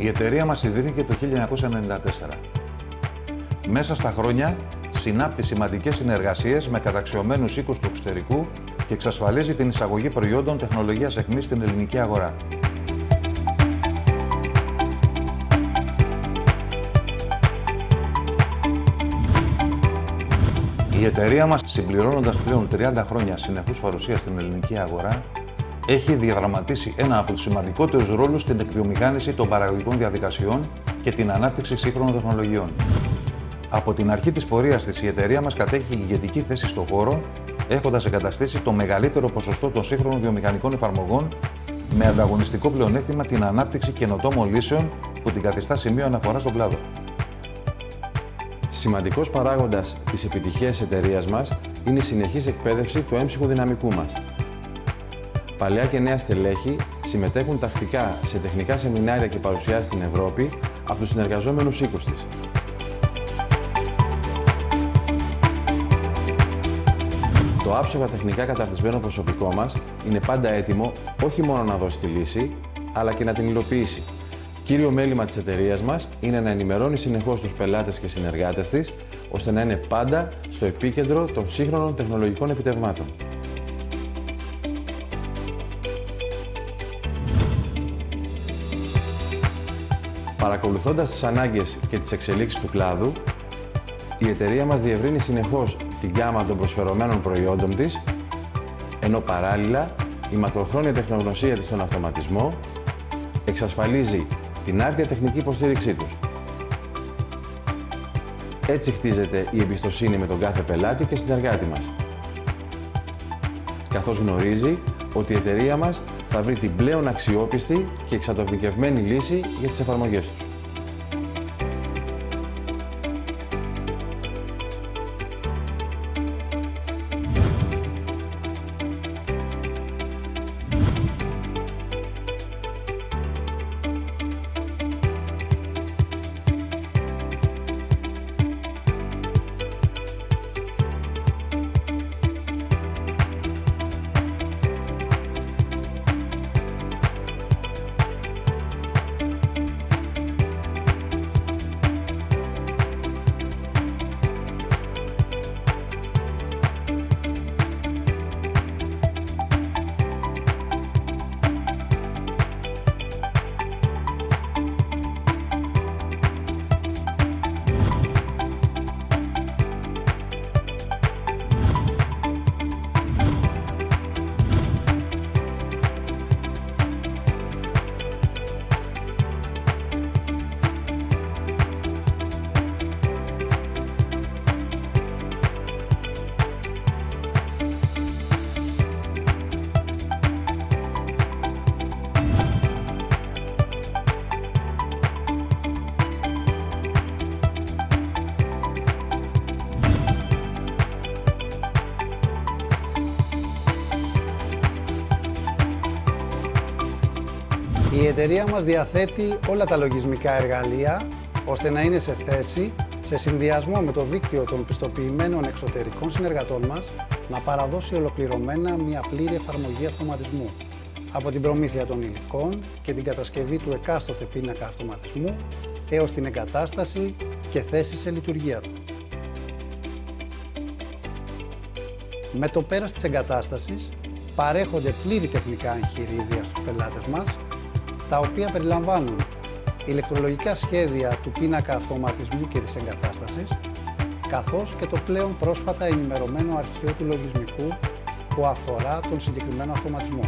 Η εταιρεία μας ιδρύθηκε το 1994. Μέσα στα χρόνια συνάπτει σημαντικές συνεργασίες με καταξιωμένους οίκους του εξωτερικού και εξασφαλίζει την εισαγωγή προϊόντων τεχνολογίας αιχμής στην ελληνική αγορά. Η εταιρεία μας, συμπληρώνοντας πλέον 30 χρόνια συνεχούς παρουσία στην ελληνική αγορά, έχει διαδραματίσει ένα από τους σημαντικότερους ρόλους στην εκβιομηχάνηση των παραγωγικών διαδικασιών και την ανάπτυξη σύγχρονων τεχνολογιών. Από την αρχή της πορείας της, η εταιρεία μας κατέχει ηγετική θέση στον χώρο, έχοντας εγκαταστήσει το μεγαλύτερο ποσοστό των σύγχρονων βιομηχανικών εφαρμογών, με ανταγωνιστικό πλεονέκτημα την ανάπτυξη καινοτόμων λύσεων που την καθιστά σημείο αναφοράς στον κλάδο. Σημαντικός παράγοντας της επιτυχίας της εταιρείας μας είναι η συνεχής εκπαίδευση του έμψυχου δυναμικού μας. Παλαιά και νέα στελέχη συμμετέχουν τακτικά σε τεχνικά σεμινάρια και παρουσιάσεις στην Ευρώπη από τους συνεργαζόμενους οίκους της. Το άψογα τεχνικά καταρτισμένο προσωπικό μας είναι πάντα έτοιμο όχι μόνο να δώσει τη λύση, αλλά και να την υλοποιήσει. Κύριο μέλημα της εταιρείας μας είναι να ενημερώνει συνεχώς τους πελάτες και συνεργάτες της, ώστε να είναι πάντα στο επίκεντρο των σύγχρονων τεχνολογικών επιτευγμάτων. Παρακολουθώντας τις ανάγκες και τις εξελίξεις του κλάδου, η εταιρεία μας διευρύνει συνεχώς την γκάμα των προσφερωμένων προϊόντων της, ενώ παράλληλα η μακροχρόνια τεχνογνωσία της στον αυτοματισμό εξασφαλίζει την άρτια τεχνική υποστήριξή τους. Έτσι χτίζεται η εμπιστοσύνη με τον κάθε πελάτη και συνεργάτη μας, καθώς γνωρίζει ότι η εταιρεία μας θα βρει την πλέον αξιόπιστη και εξατομικευμένη λύση για τις εφαρμογές τους. Η εταιρεία μας διαθέτει όλα τα λογισμικά εργαλεία ώστε να είναι σε θέση, σε συνδυασμό με το δίκτυο των πιστοποιημένων εξωτερικών συνεργατών μας, να παραδώσει ολοκληρωμένα μια πλήρη εφαρμογή αυτοματισμού. Από την προμήθεια των υλικών και την κατασκευή του εκάστοτε πίνακα αυτοματισμού έως την εγκατάσταση και θέση σε λειτουργία του. Με το πέρας της εγκατάστασης παρέχονται πλήρη τεχνικά εγχειρίδια στους πελάτες μας, τα οποία περιλαμβάνουν ηλεκτρολογικά σχέδια του πίνακα αυτοματισμού και της εγκατάστασης, καθώς και το πλέον πρόσφατα ενημερωμένο αρχείο του λογισμικού που αφορά τον συγκεκριμένο αυτοματισμό.